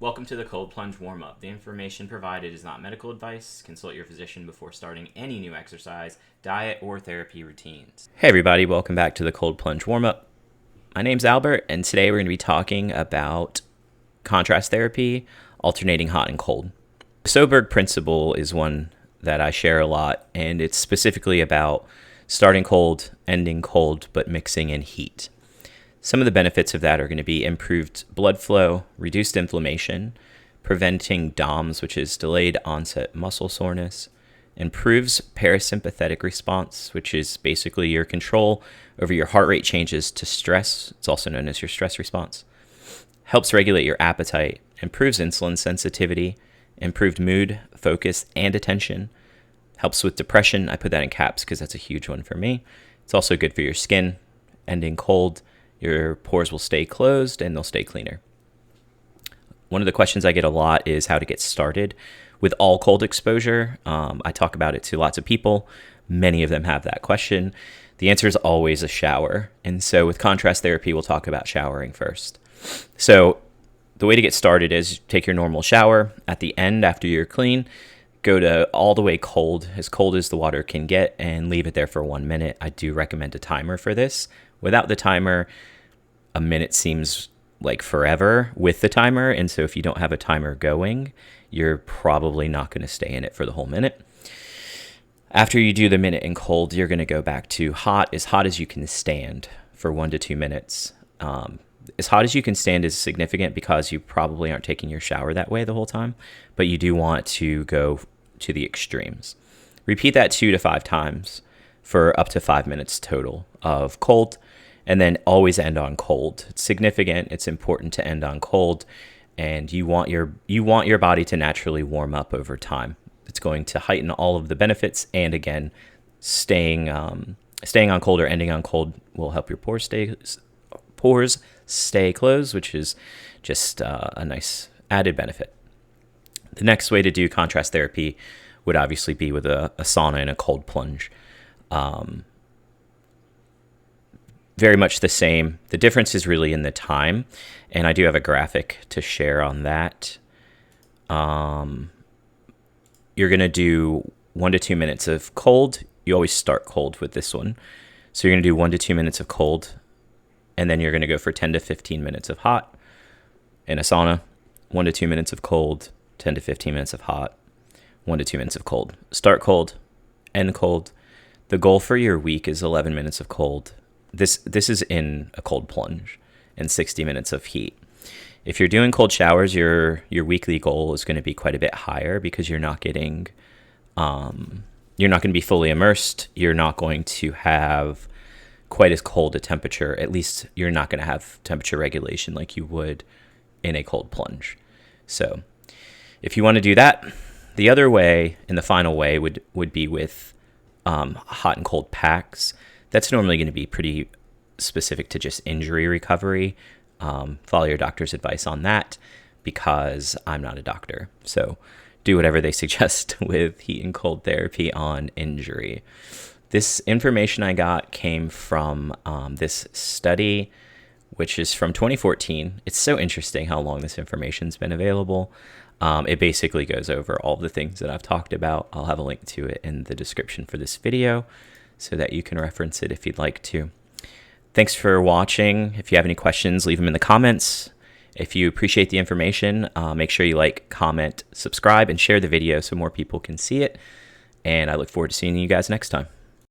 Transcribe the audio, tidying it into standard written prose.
Welcome to the cold plunge warm-up. The information provided is not medical advice. Consult your physician before starting any new exercise, diet, or therapy routines. Hey everybody, welcome back to the cold plunge warm-up. My name's Albert, and today we're going to be talking about contrast therapy, alternating hot and cold. The Soberg principle is one that I share a lot, and it's specifically about starting cold, ending cold, but mixing in heat. Some of the benefits of that are going to be improved blood flow, reduced inflammation, preventing DOMS, which is delayed onset muscle soreness, improves parasympathetic response, which is basically your control over your heart rate changes to stress. It's also known as your stress response. Helps regulate your appetite, improves insulin sensitivity, improved mood, focus, and attention. Helps with depression. I put that in caps because that's a huge one for me. It's also good for your skin, ending cold. Your pores will stay closed and they'll stay cleaner. One of the questions I get a lot is how to get started with all cold exposure. I talk about it to lots of people. Many of them have that question. The answer is always a shower. And so with contrast therapy, we'll talk about showering first. So the way to get started is take your normal shower. At the end, after you're clean, go to all the way cold as the water can get, and leave it there for 1 minute. I do recommend a timer for this. Without the timer, a minute seems like forever with the timer. And so if you don't have a timer going, you're probably not going to stay in it for the whole minute. After you do the minute in cold, you're going to go back to hot as you can stand for 1 to 2 minutes. As hot as you can stand is significant because you probably aren't taking your shower that way the whole time, but you do want to go to the extremes. Repeat that 2 to 5 times for up to 5 minutes total of cold, and then always end on cold. It's significant. It's important to end on cold, and you want your body to naturally warm up over time. It's going to heighten all of the benefits, and again, staying on cold or ending on cold will help your pores stay closed, which is just a nice added benefit. The next way to do contrast therapy would obviously be with a sauna and a cold plunge. Very much the same. The difference is really in the time, and I do have a graphic to share on that. You're going to do 1 to 2 minutes of cold. You always start cold with this one. So you're going to do 1 to 2 minutes of cold, and then you're going to go for 10 to 15 minutes of hot in a sauna. 1 to 2 minutes of cold, 10 to 15 minutes of hot, 1 to 2 minutes of cold. Start cold, end cold. The goal for your week is 11 minutes of cold. This is in a cold plunge, and 60 minutes of heat. If you're doing cold showers, your weekly goal is going to be quite a bit higher because you're not going to be fully immersed. You're not going to have quite as cold a temperature. At least you're not going to have temperature regulation like you would in a cold plunge. So if you want to do that, the other way and the final way would be with hot and cold packs. That's normally going to be pretty specific to just injury recovery. Follow your doctor's advice on that because I'm not a doctor. So do whatever they suggest with heat and cold therapy on injury. This information I got came from this study, which is from 2014. It's so interesting how long this information's been available. It basically goes over all the things that I've talked about. I'll have a link to it in the description for this video so that you can reference it if you'd like to. Thanks for watching. If you have any questions, leave them in the comments. If you appreciate the information, make sure you like, comment, subscribe, and share the video so more people can see it. And I look forward to seeing you guys next time.